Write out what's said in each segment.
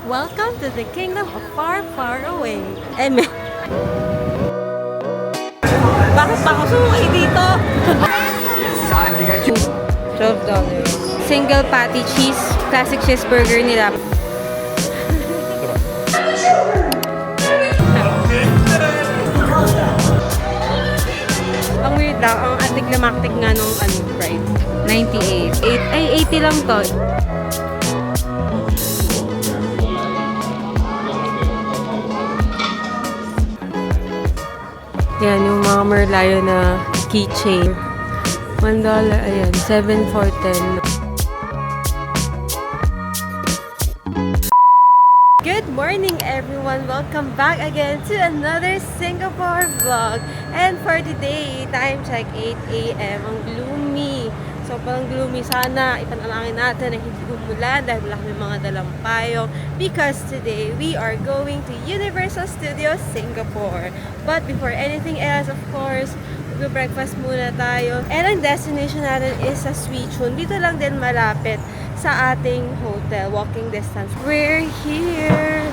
Welcome to the kingdom of far, far away. Bakit pa ako sumukay dito? $12. Single patty cheese, classic cheeseburger nila. Ang weird lang, ang antiklimaktik nga nung price. 98. 80 lang to. Yan, yung mga Merlion na keychain. $1, ayan. 7 for 10. Good morning, everyone! Welcome back again to another Singapore vlog. And for today, time check 8 AM. Ang gloomy. So, parang gloomy. Sana ipanalangin natin na hindi umulan dahil wala kami mga dalang payong. Because today, we are going to Universal Studios Singapore. But before anything else, of course, mag-breakfast muna tayo. And ang destination natin is sa Swee-Choon. Dito lang din malapit sa ating hotel, walking distance. We're here!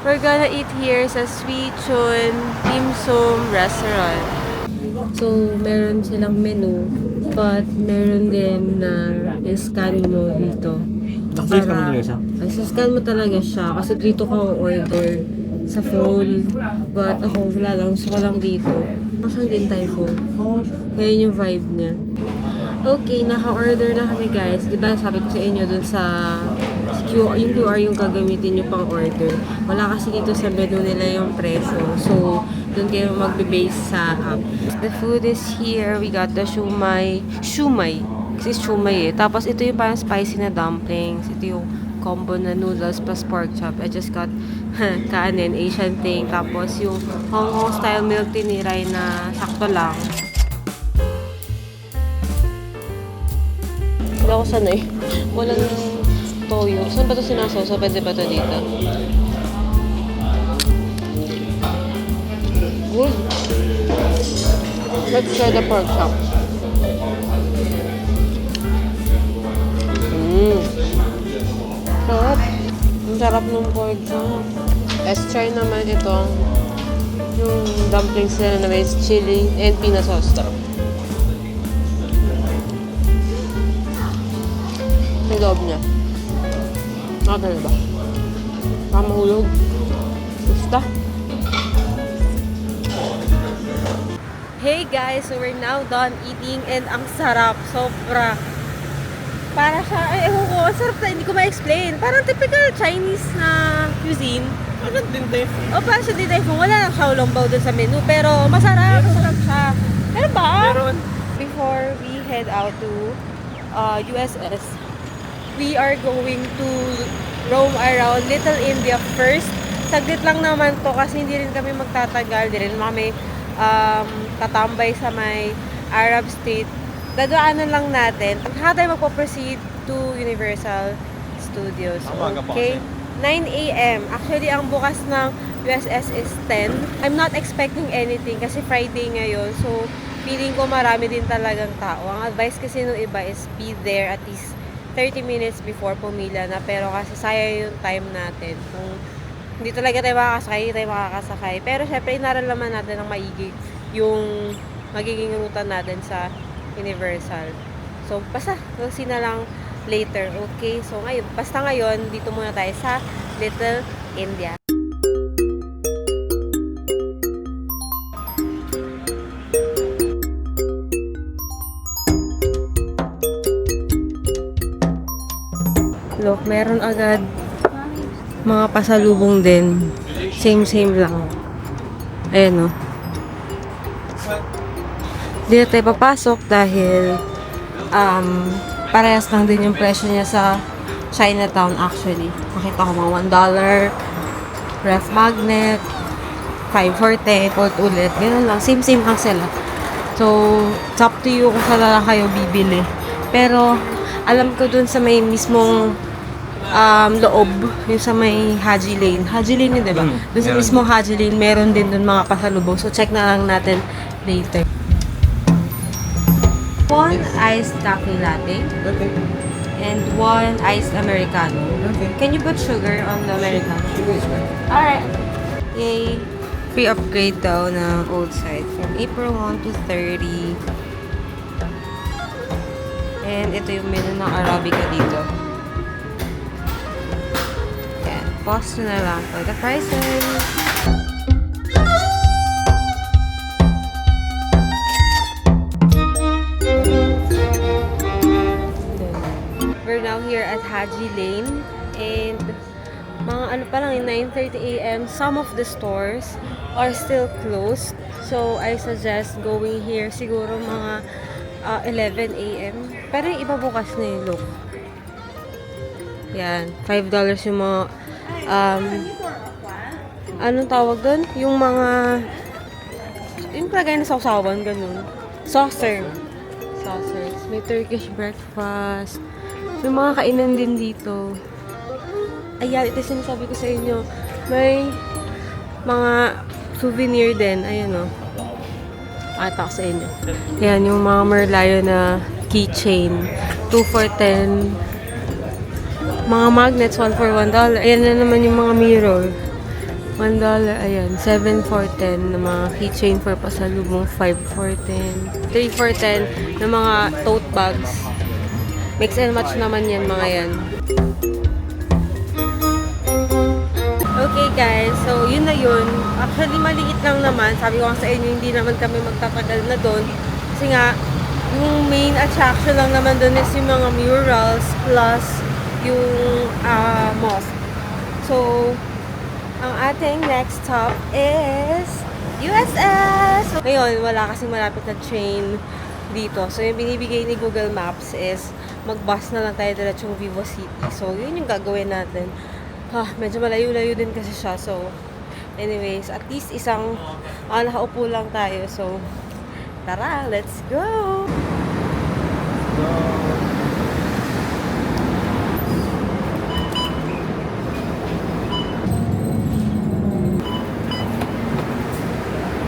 We're gonna eat here sa Swee-Choon Dim Sum Restaurant. So, meron silang menu, but meron din na scan mo dito. Scan mo talaga siya kasi dito ka order sa phone. But ako, wala lang. Gusto ko lang dito. Masang din tayo phone. Ngayon yung vibe niya. Okay, naka-order na kami guys. Diba sabi ko sa inyo dun sa yung QR yung gagamitin nyo pang order. Wala kasi dito sa menu nila yung presyo. So, dun kayo magbe-base sa app. The food is here. We got the shumai. Shumai. Kasi shumai eh. Tapos ito yung parang spicy na dumplings. Ito yung combo na noodles plus pork chop. I just got kanin, Asian thing. Tapos yung Hong Kong style milk tea ni Rai na sakto lang. Hindi ako sanay. Walang toyo. Saan ba ito sinasawsa? Pwede ba ito dito? Good. Let's try the pork chop. Sarap. Ang sarap ng pork chop. Let's try naman itong yung dumplings nila na may chili and peanut sauce. Yung loob niya. Nakagano ba? Baka mahulog. Basta. Hey guys! So we're now done eating and ang sarap. Sobra. Para siya, ay ewan ko, ang sarap na, hindi ko ma-explain. Parang typical Chinese na cuisine. Parang din tayo. O parang siya din tayo. Wala lang xiaolongbao dun sa menu. Pero masarap. Masarap siya. Meron ba? Meron. Before we head out to USS, we are going to roam around Little India first. Saglit lang naman to kasi hindi rin kami magtatagal. Hindi rin kami tatambay sa may Arab state. Dadaanan lang natin. Saka tayo magpo-proceed to Universal Studios. Okay? 9 AM. Actually, ang bukas ng USS is 10. I'm not expecting anything kasi Friday ngayon. So, feeling ko marami din talagang tao. Ang advice kasi nung iba is be there at least 30 minutes before pumila na. Pero kasi sayang yung time natin. Kung hindi talaga tayo makakasakay, hindi tayo makakasakay. Pero syempre, inaralaman natin ng maigi yung magiging ruta natin sa Universal. So, basta, we'll see na lang later. Okay? So, ngayon, dito muna tayo sa Little India. Look, meron agad mga pasalubong din. Same lang. Ayan o. Hindi na tayo papasok dahil parehas lang din yung presyo niya sa Chinatown actually. Makita ko mga $1, ref magnet, 5 for 10, ulit. Ganun lang. Same lang sila. So, it's up to you kung saan lang kayo bibili. Pero, alam ko dun sa may mismong loob, yung sa may Haji Lane. Haji Lane yun, diba? Dun sa mismong Haji Lane, meron din dun mga pasalubong. So, check na lang natin later. One iced coffee latte. Okay. and 1 iced Americano. Okay. Can you put sugar on the Americano? Sugar is fine. Alright. Yay. Free upgrade daw ng old side from April 1 to 30. And ito yung menu ng Arabica dito. Yan. Pause na lang for the prices. We're now here at Haji Lane and mga ano pa lang, 9:30 a.m. Some of the stores are still closed. So, I suggest going here siguro mga 11 a.m. Pero yung iba bukas na yung look. Yan. $5 yung mga anong tawag doon? Yung mga yung palagay na sausawan, ganun. Saucers. May Turkish breakfast. May mga kainan din dito. Ayan, ito sinasabi ko sa inyo. May mga souvenir din. Ayan o. Ata ko sa inyo. Ayan, yung mga Merlion na keychain. 2 for 10. Mga magnets, 1 for $1. Ayan na naman yung mga mirror. $1. Ayan, 7 for 10 na mga keychain for pasalubong. 5 for 10. 3 for 10 na mga tote bags. Mix and match naman yan, mga yan. Okay guys, so yun na yun. Actually, maliit lang naman. Sabi ko sa inyo, hindi naman kami magtatagal na doon. Kasi nga, yung main attraction lang naman doon is yung mga murals plus yung mosque. So, ang ating next stop is USS! So, ngayon, wala kasing malapit na train dito. So, yung binibigay ni Google Maps is mag-bus na lang tayo diretsong Vivo City. So, yun yung gagawin natin. Medyo malayo-layo din kasi siya. So, anyways, at least isang nakaupo lang tayo. So, tara, let's go!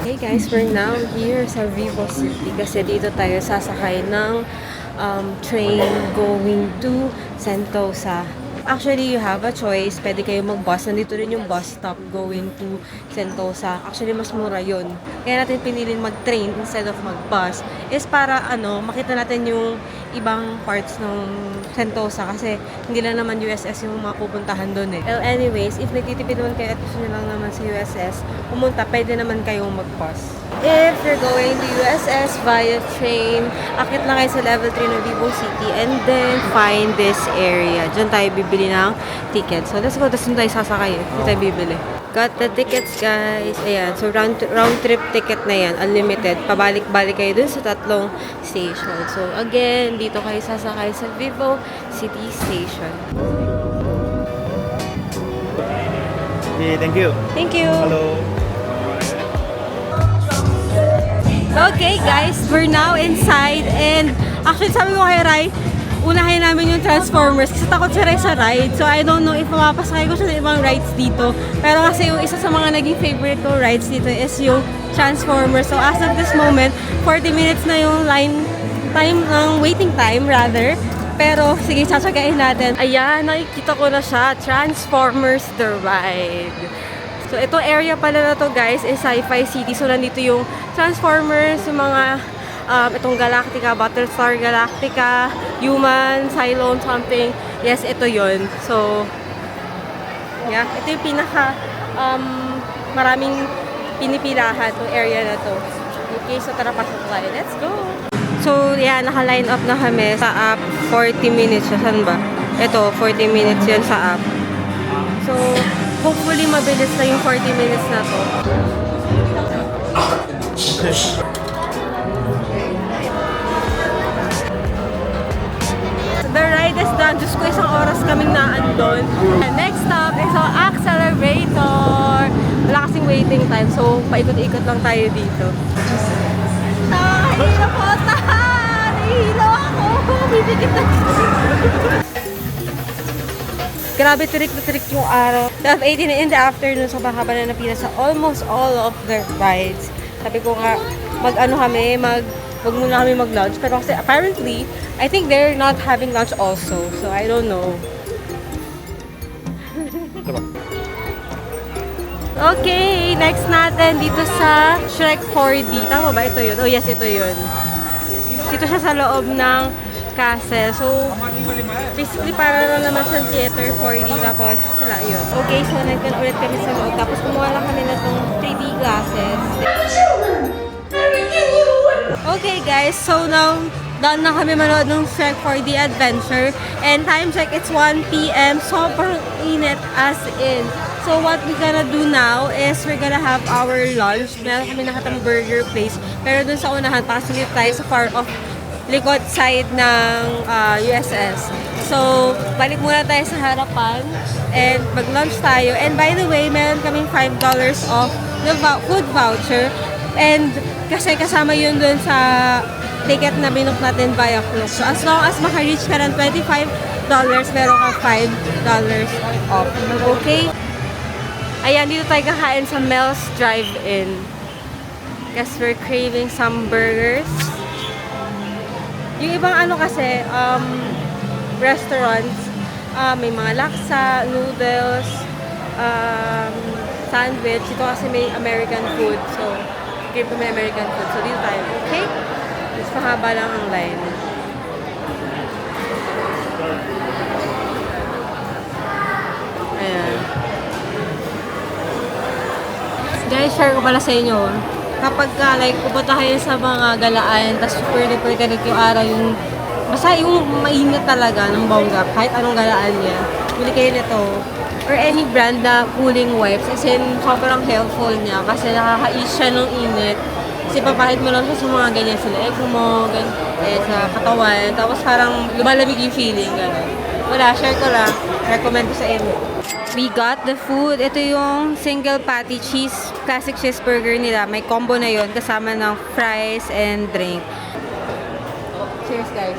Hey guys, we're now here sa Vivo City kasi dito tayo sasakay ng train going to Sentosa. Actually, you have a choice. Pwede kayo mag-bus. Nandito rin yung bus stop going to Sentosa. Actually, mas mura yun. Kaya natin pinili mag-train instead of mag-bus is para makita natin yung ibang parts ng Sentosa kasi hindi lang naman USS yung mapupuntahan doon eh. Well, anyways, if nagtitipid naman kayo at gusto nyo lang naman sa USS, pumunta, pwede naman kayong mag-bus. If you're going to USS via train, akit lang kayo sa level 3 ng Vivo City and then find this area. Diyan tayo bibili ng tickets. So, let's go. Tapos tayo sasakay. Hindi tayo bibili. Got the tickets, guys. Ayan. So, round trip ticket na yan. Unlimited. Pabalik-balik kayo dun sa 3 station. So, again, dito kayo sasakay sa Vivo City Station. Okay, thank you. Thank you. Hello. Okay, guys. We're now inside and actually, sabi ko kay Rai, unahin namin yung Transformers kasi takot si Rai sa ride. So, I don't know if mapapasakay ko siya ng ibang rides dito. Pero kasi yung isa sa mga naging favorite ko rides dito is yung Transformers. So, as of this moment, 40 minutes na yung waiting time rather. Pero, sige, sasagayin natin. Ayan, nakikita ko na siya. Transformers The Ride. So, itong area pala na to guys is Sci-Fi City. So, nandito yung Transformers, yung mga itong Galactica, Battlestar Galactica, Human, Cylone, something. Yes, ito yon. So, yeah, ito yung pinaka maraming pinipilahan itong area na to. Okay, so tara, pasok tayo. Let's go! So, yeah, naka-line up na kami sa app. 40 minutes. Saan ba? Ito, 40 minutes yan sa app. So, hopefully mabilis na yung 40 minutes na to. The ride is done. Diyos ko, isang oras kaming naandun. Next stop is ang accelerator. Wala kasing waiting time. So, paikot-ikot lang tayo dito. Nakakahilo po! Nahihilo ako! Bibigit na. Grabe, tirik na tirik yung araw. 12:18 in the afternoon, so baka ba na napila sa almost all of the rides. Sabi ko nga, mag wag muna kami mag-lunch. Pero kasi apparently, I think they're not having lunch also. So, I don't know. Okay, next natin dito sa Shrek 4D. Tama ba? Ito yun? Oh yes, ito yun. Dito siya sa loob ng castle. So, basically para lang naman sa theater 4D. Tapos, wala yun. Okay, so nandun ulit kami sa loob. Tapos kumuha lang kami na itong 3D glasses. Okay guys, so now done na kami manood ng Shrek 4D Adventure. And time check, it's 1 p.m. Sobrang init as in. So what we're gonna do now is we're gonna have our lunch. Meron kami nakatang burger place. Pero dun sa unahan, pasingit tayo sa far off likod side ng USS. So, balik muna tayo sa harapan and mag-lunch tayo. And by the way, meron kaming $5 off na food voucher. And kasi kasama yun dun sa ticket na binook natin via Klook. So, as long as maka-reach ka ng $25, meron ka $5 off. Okay? Ayan, dito tayo kakain sa Mel's Drive-In. Guess we're craving some burgers. Yung ibang ano kasi, restaurants, may mga laksa, noodles, sandwich. Ito kasi may American food. So, give may American food. So, dito tayo. Okay? Mas mahaba lang ang line. Ayan. Guys, share ko pala sa inyo. Kapag like, pupunta kayo sa mga galaan, tapos super duper ganit yung araw, yung basta yung mainit talaga ng bongga, kahit anong galaan niya, bili kayo nito. Or any brand na cooling wipes, as in, sobrang helpful niya kasi nakaka-ease siya ng init. Kasi papahid mo lang siya sa mga ganyan sa leeg mo, sa katawan, tapos parang lumalamig yung feeling, gano'n. Wala, share ko lang. Recommend ko sa inyo. We got the food. Ito yung single patty cheese, classic cheeseburger nila. May combo na yon kasama ng fries and drink. Cheers, guys.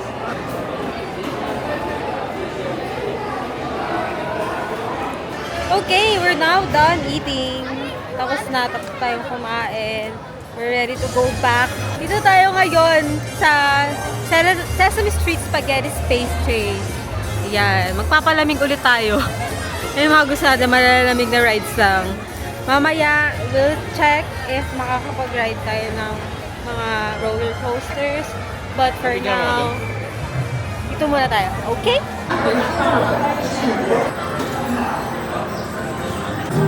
Okay, we're now done eating. Tapos tayong kumain. We're ready to go back. Dito tayo ngayon sa Sesame Street Spaghetti Space Chase. Yan, magpapalamig ulit tayo. May mga gusto natin, malalamig na rides lang. Mamaya, we'll check if makakapag-ride tayo ng mga roller coasters. But for now, ito muna tayo. Okay?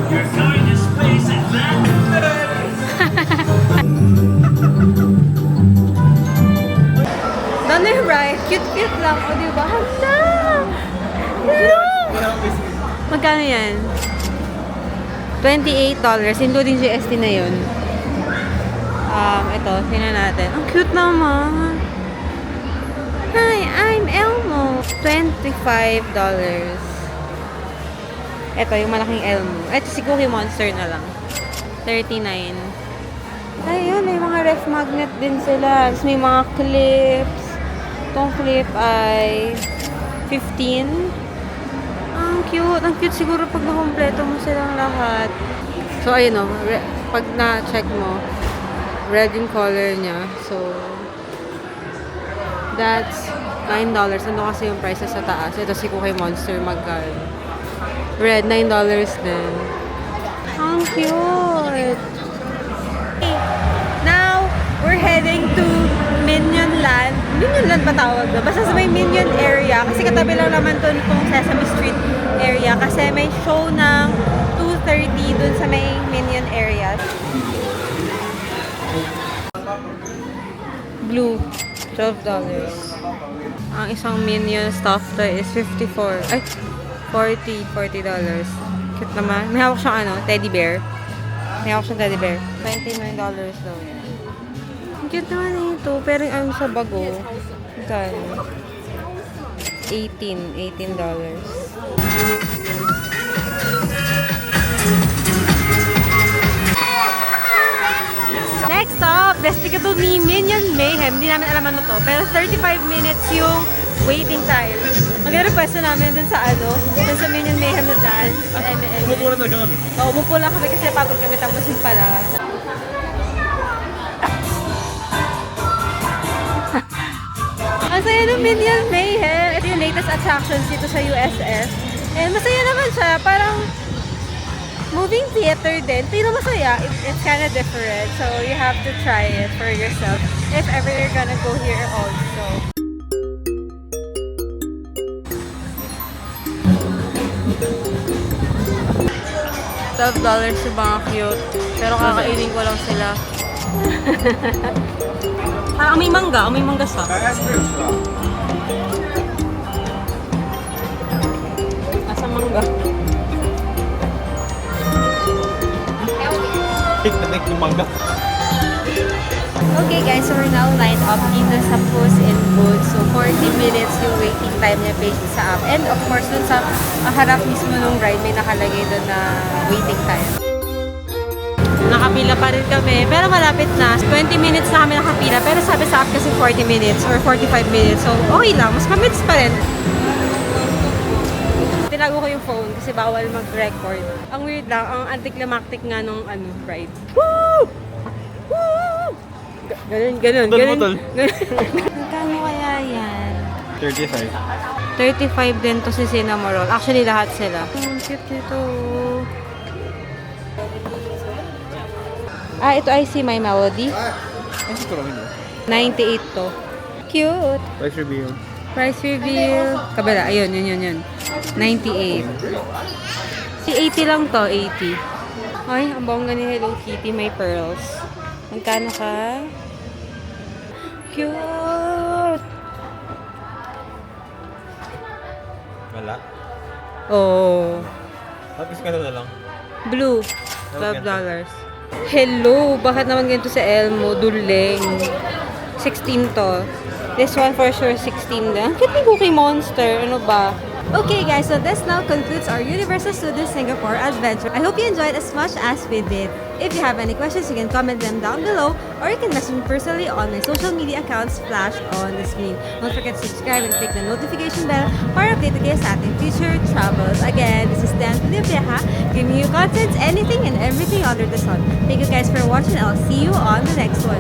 You're going to space and Doon na yung ride. Cute-cute lang. O, diba? Handa! Magkano yan? $28, including GST na yun. Ito, tingnan natin. Ang cute naman. Hi, I'm Elmo. $25. Ito, yung malaking Elmo. Ito, si Cookie Monster na lang. $39. Ayun, may mga ref magnet din sila. Tapos may mga clips. Itong clip ay $15. Ang cute. Ang cute siguro pag nakompleto mo silang lahat. So, ayun o. Pag na-check mo, red yung color niya. So, that's $9. Ano kasi yung price sa taas? Ito si Cookie Monster magkano. Red, $9 din. Ang cute! Now, we're heading to Minion Land. Minion Land ba tawag na? Basta sa may Minion area. Kasi katabi lang naman to itong Sesame Street area. Kasi may show ng 2:30 dun sa may Minion area. Blue, $12. Ang isang Minion stuffed toy is $54. Ay, $40. Cute naman. May hawak siyang teddy bear. May hawak siyang teddy bear. $29 daw yan. Ang cute naman ito. Pero yung sa bago. Magkano? $18. Next stop, Desticato ni Minion Mayhem. Hindi namin alam ano to. Pero 35 minutes yung waiting time. Mag-request namin dun sa dun sa Minion Mayhem na dance. Umupo lang talaga kami. Umupo lang kami kasi pagod kami tapos yung pala. Ang saya ng Minion Mayhem. Ito yung latest attractions dito sa USS. And masaya naman siya. Parang moving theater din. Pero masaya. It's kind of different. So you have to try it for yourself if ever you're gonna go here also. $12 yung mga cute. Pero kakainin ko lang sila. Parang may mangga siya. Asa mangga? Take yung mangga. Okay guys, so we're now lined up dito sa Puss in Boots. So 40 minutes yung waiting time niya based sa app. And of course, dun sa harap mismo ng ride, may nakalagay dun na waiting time. Nakapila pa rin kami, pero malapit na. 20 minutes na kami nakapila, pero sabi sa app kasi 40 minutes or 45 minutes. So okay lang, mas minutes pa rin. Tinago ko yung phone kasi bawal mag-record. Ang weird lang, ang anticlimactic nga nung ride. Woo! Woo! Ganun. Magkano kaya yan? 35. 35 din to si Cinnamon Roll. Actually, lahat sila. Ang cute nito. Ito ay si My Melody. Ay, ito lang yun. 98 to. Cute. Price review. Price reveal. Kabila. Ayun, yun. 98. Si 80 lang to, 80. Ay, ang bongga ni Hello Kitty, may pearls. Magkano ka? Cute! Wala. Oh. Tapos ka na lang. Blue. $12. Hello! Bakit naman ganito sa Elmo? Duleng. 16 to. This one for sure 16 din. Ang cute ni Cookie Monster. Ano ba? Okay guys, so this now concludes our Universal Studios Singapore adventure. I hope you enjoyed as much as we did. If you have any questions, you can comment them down below or you can message me personally on my social media accounts flashed on the screen. Don't forget to subscribe and click the notification bell para updated kayo sa ating future travels. Again, this is Dan Pilipiaha, giving you content, anything and everything under the sun. Thank you guys for watching. I'll see you on the next one.